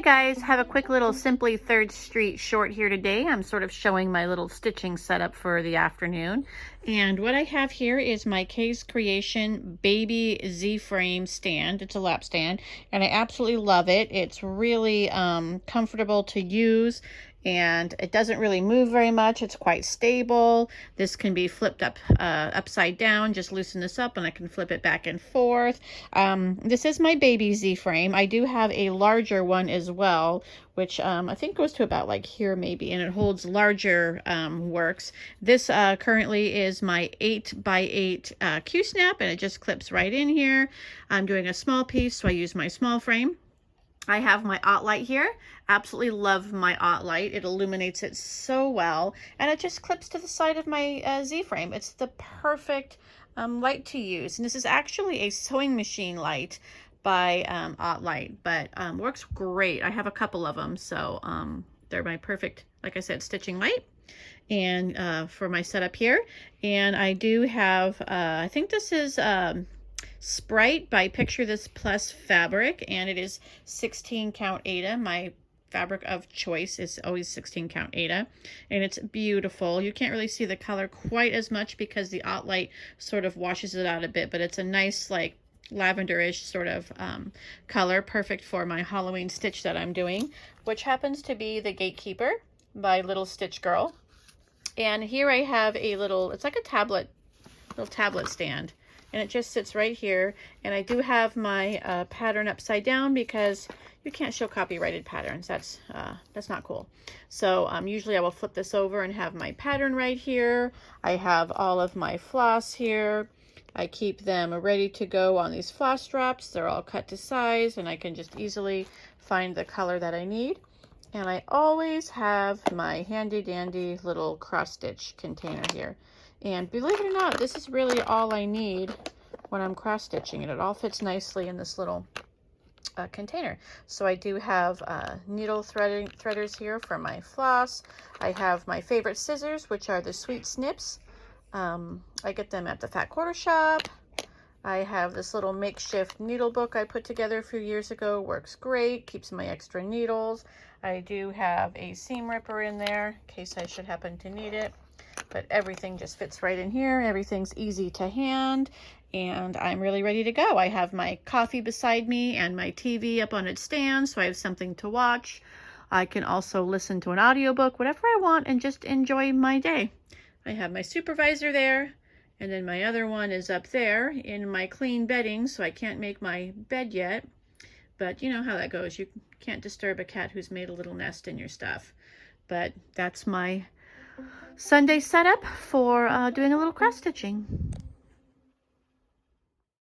guys, have a quick little Simply 3rd Street short here today. I'm sort of showing my little stitching setup for the afternoon. And what I have here is my K's Creation Baby Z-Frame stand. It's a lap stand, and I absolutely love it. It's really comfortable to use, and it doesn't really move very much. It's quite stable. This can be flipped upside down. Just loosen this up and I can flip it back and forth. This is my baby Z-frame. I do have a larger one as well, which I think goes to about like here maybe, and it holds larger works. This currently is my 8x8 Q-snap, and it just clips right in here. I'm doing a small piece, so I use my small frame. I have my light here. Absolutely love my light. It illuminates it so well, and it just clips to the side of my Z-frame. It's the perfect light to use, and this is actually a sewing machine light by light, but works great. I have a couple of them, so they're my perfect, like I said, stitching light. And for my setup here, and I do have I think this is Sprite by Picture This Plus fabric, and it is 16 count Aida. My fabric of choice is always 16 count Aida, and it's beautiful. You can't really see the color quite as much because the light sort of washes it out a bit, but it's a nice like lavenderish sort of color, perfect for my Halloween stitch that I'm doing, which happens to be the Gatekeeper by Little Stitch Girl. And here I have a little, it's like a little tablet stand, and it just sits right here. And I do have my pattern upside down because you can't show copyrighted patterns. That's not cool. So usually I will flip this over and have my pattern right here. I have all of my floss here. I keep them ready to go on these floss drops. They're all cut to size, and I can just easily find the color that I need. And I always have my handy dandy little cross stitch container here. And believe it or not, this is really all I need when I'm cross stitching, and it all fits nicely in this little container. So I do have needle threaders here for my floss. I have my favorite scissors, which are the Sweet Snips. I get them at the Fat Quarter Shop. I have this little makeshift needle book I put together a few years ago. Works great, keeps my extra needles. I do have a seam ripper in there in case I should happen to need it. But everything just fits right in here. Everything's easy to hand, and I'm really ready to go. I have my coffee beside me and my TV up on its stand, so I have something to watch. I can also listen to an audiobook, whatever I want, and just enjoy my day. I have my supervisor there, and then my other one is up there in my clean bedding, so I can't make my bed yet. But you know how that goes. You can't disturb a cat who's made a little nest in your stuff. But that's my Sunday setup for doing a little cross stitching.